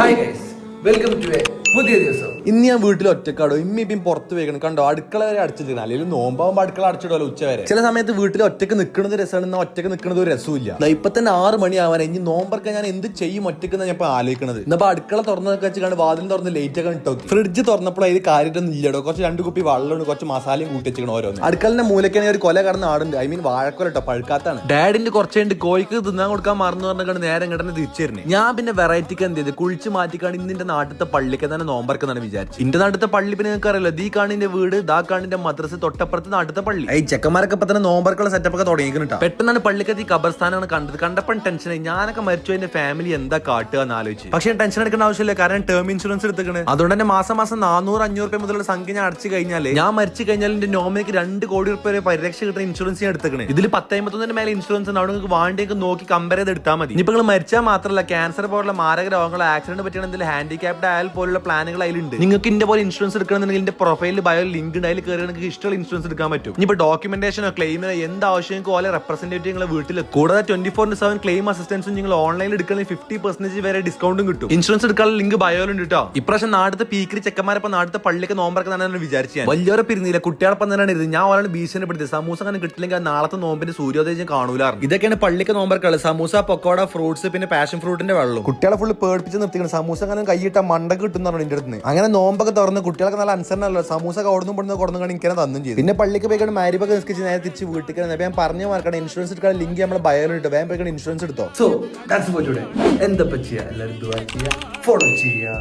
Hi guys, welcome to a പുതിയ ദിവസം. ഇന്ന് ഞാൻ വീട്ടിൽ ഒറ്റക്കാടോ ഇമ്മിപ്പം പുറത്ത് വേഗം കണ്ടോ അടുക്കള വരെ അടച്ചിട്ടില്ല. അല്ലെങ്കിൽ നോമ്പാകുമ്പോൾ അടുക്കള അടച്ചിടുമല്ലോ ഉച്ച വരെ. ചില സമയത്ത് വീട്ടിൽ ഒറ്റക്ക് നിൽക്കുന്നത് രസമാണ്, ഒറ്റക്ക് നിൽക്കുന്നത് ഒരു രസമില്ല. ഇപ്പൊ തന്നെ 6 മണിയാവാൻ ഇനി നോമ്പറക്കാൻ ഞാൻ എന്ത് ചെയ്യും ഒറ്റക്ക് ഞാൻ ഇപ്പൊ ആലോചിക്കുന്നത്. ഇന്നിപ്പോ അടുക്കള തുറന്നൊക്കെ വെച്ചാൽ വാതിൽ തുറന്ന് ലേറ്റ് ഒക്കെ ഇട്ടോ. ഫ്രിഡ്ജ് തുറന്നപ്പോൾ അതിൽ കാര്യമൊന്നും ഇല്ലടോ. കുറച്ച് 2 കുപ്പി വെള്ളമുണ്ട്, കുറച്ച് മസാലയും കൂട്ടി വെച്ചിരിക്കണം ഓരോന്ന്. അടുക്കളന്റെ മൂലക്കാണെങ്കിൽ ഒരു കൊല കടന്ന ആടുണ്ട്, ഐ മീൻ വാഴക്കൊല കേട്ടോ, പഴുക്കാത്താണ്. ഡാഡിന്റെ കുറച്ചുണ്ട് കോഴിക്ക് തിന്നാൻ കൊടുക്കാൻ മറന്നു പറഞ്ഞാൽ നേരം കിടന്ന് തിരിച്ചിരുന്നു. ഞാൻ പിന്നെ വെറൈറ്റിക്ക് എന്ത് ചെയ്ത് കുളിച്ച് മാറ്റിക്കാണ് ഇന്നിന്റെ നാട്ടിലത്തെ പള്ളിക്ക് തന്നെ നോമ്പറക്കെന്നാണ് വിചാരിച്ചു. ഇന്റെ നാട്ടിലത്തെ പള്ളി പിന്നെ നിങ്ങൾക്ക് അറിയില്ല, ദീ കാണിന്റെ വീട്, ദാ കാണിന്റെ മദ്രസ്, തൊട്ടപ്പുറത്ത് നാട്ടിലത്തെ പള്ളി. ഈ ചെക്കന്മാരൊക്കെ ഇപ്പൊ തന്നെ നോമ്പറക്കുള്ള സെറ്റപ്പ് ഒക്കെ തുടങ്ങിയിട്ടാ. പെട്ടെന്നാണ് പള്ളിക്കത്തി ഖബർസ്ഥാനാണ് കണ്ടത്. കണ്ടപ്പോൾ ടെൻഷനായി. ഞാനൊക്കെ മരിച്ചു എന്റെ ഫാമിലി എന്താ കാട്ടുക എന്ന് ആലോചിച്ചു. പക്ഷേ ടെൻഷൻ എടുക്കേണ്ട ആവശ്യമില്ല, കാരണം ടേം ഇൻഷുറൻസ് എടുത്തിക്കണ്. അതുകൊണ്ട് തന്നെ മാസം 400-500 രൂപ മുതലുള്ള സംഖ്യ ഞാൻ അടച്ചു കഴിഞ്ഞാൽ ഞാൻ മരിച്ചു കഴിഞ്ഞാൽ എന്റെ നോമിനിക്ക് 2 കോടി രൂപ വരെ പരിരക്ഷ കിട്ടുന്ന ഇൻഷുറൻസ് ഞാൻ എടുത്തിക്കണേ. ഇതിൽ 10-51 മേലെ ഇൻഷുറൻസ് ഉണ്ട്. അവിടെ നിങ്ങൾക്ക് വേണ്ടിയൊക്കെ നോക്കി കമ്പയർ ചെയ്ത് എടുത്താൽ മതി. ഇപ്പൊ നിങ്ങൾ മരിച്ചാൽ മാത്രമല്ല, ക്യാൻസർ പോലുള്ള മാരക രോഗങ്ങൾ, ആക്സിഡന്റ് പറ്റിയ എന്തെങ്കിലും ഹാൻഡിക്യാപ്ഡ് ആയാൽ പോലുള്ള പ്ലാനുകൾ അതിലുണ്ട്. നിങ്ങൾക്ക് ഇന്റെ പോലെ ഇൻഷുറൻസ് എടുക്കണമെന്നുണ്ടെങ്കിൽ എന്റെ പ്രൊഫൈലിൽ ബയോ ലിങ്ക് ഉണ്ട്, അതിൽ കയറി നിങ്ങൾക്ക് ഇഷ്ടമുള്ള ഇൻഷുറൻസ് എടുക്കാൻ പറ്റും. ഇനിയിപ്പോൾ ഡോക്യുമെന്റേഷനോ ക്ലെയിമിനോ എന്ത് ആവശ്യം പോലെ റെപ്രസെന്റേറ്റീവ് നിങ്ങളെ വീട്ടിൽ. കൂടാതെ 24/7 ക്ലെയിം അസിസ്റ്റൻസും നിങ്ങൾ ഓൺലൈനിൽ എടുക്കുന്ന 50% വരെ ഡിസ്കൗണ്ടും കിട്ടും. ഇൻഷുറൻസ് എടുക്കാനുള്ള ലിങ്ക് ബയോയിലുണ്ട് കേട്ടോ. ഇപ്രാവശ്യം നാട്ടിലത്തെ പീക്കറി ചെക്കന്മാരപ്പം നാട്ടിലത്തെ പള്ളിയൊക്കെ നോമ്പറക്കുന്നതാണ് വിചാരിച്ചു. വലിയൊരു പിരിഞ്ഞില്ല, കുട്ടികളപ്പം തന്നെയാണ് ഇത്. ഞാൻ ഒരാൾ ഭീഷണിപ്പെടുത്തി സമൂസ അങ്ങനെ കിട്ടില്ലെങ്കിൽ നാളത്തെ നോമ്പിന്റെ സൂര്യോദയം കാണൂലാറ്. ഇതൊക്കെയാണ് പള്ളിക്ക് നോമ്പറക്കുള്ളത്. സമൂസ, പക്കോട, ഫ്രൂട്ട്സ്, പിന്നെ പാഷൻ ഫ്രൂട്ടിന്റെ വെള്ളം. കുട്ടികളെ ഫുള്ള് പേടിപ്പിച്ച് നിർത്തിക്കണം. സമൂസ അങ്ങനെ കൈയിട്ട മണ്ടക്ക് കിട്ടുന്നതാണ് എന്റെ അടുത്ത്. അങ്ങനെ നോമ്പൊക്കെ തുറന്ന് കുട്ടികളൊക്കെ നല്ല അനുസരണല്ലോ. സമൂസ ഓടുന്നും പൊടുന്ന കൊടുന്നു ഇങ്ങനെ തന്നും ചെയ്തു. പിന്നെ പള്ളിക്ക് പോയിക്കാണ് മാരിപ്പൊക്കെ നിസ്കരിച്ച് നേരെ തിരിച്ച് വീട്ടിൽ. ഞാൻ പറഞ്ഞു മാർക്കാണ് ഇൻഷുറൻസ് എടുക്കാൻ ലിങ്ക് നമ്മളെ ബയോയിൽ ഇട്ടു. വേഗം പോയിക്കാണ് ഇൻഷുറൻസ് എടുത്തോ. So that's for today. എന്താ ചെയ്യാ, എല്ലാവരും ദുആ ചെയ്യാ, ഫോളോ ചെയ്യാ.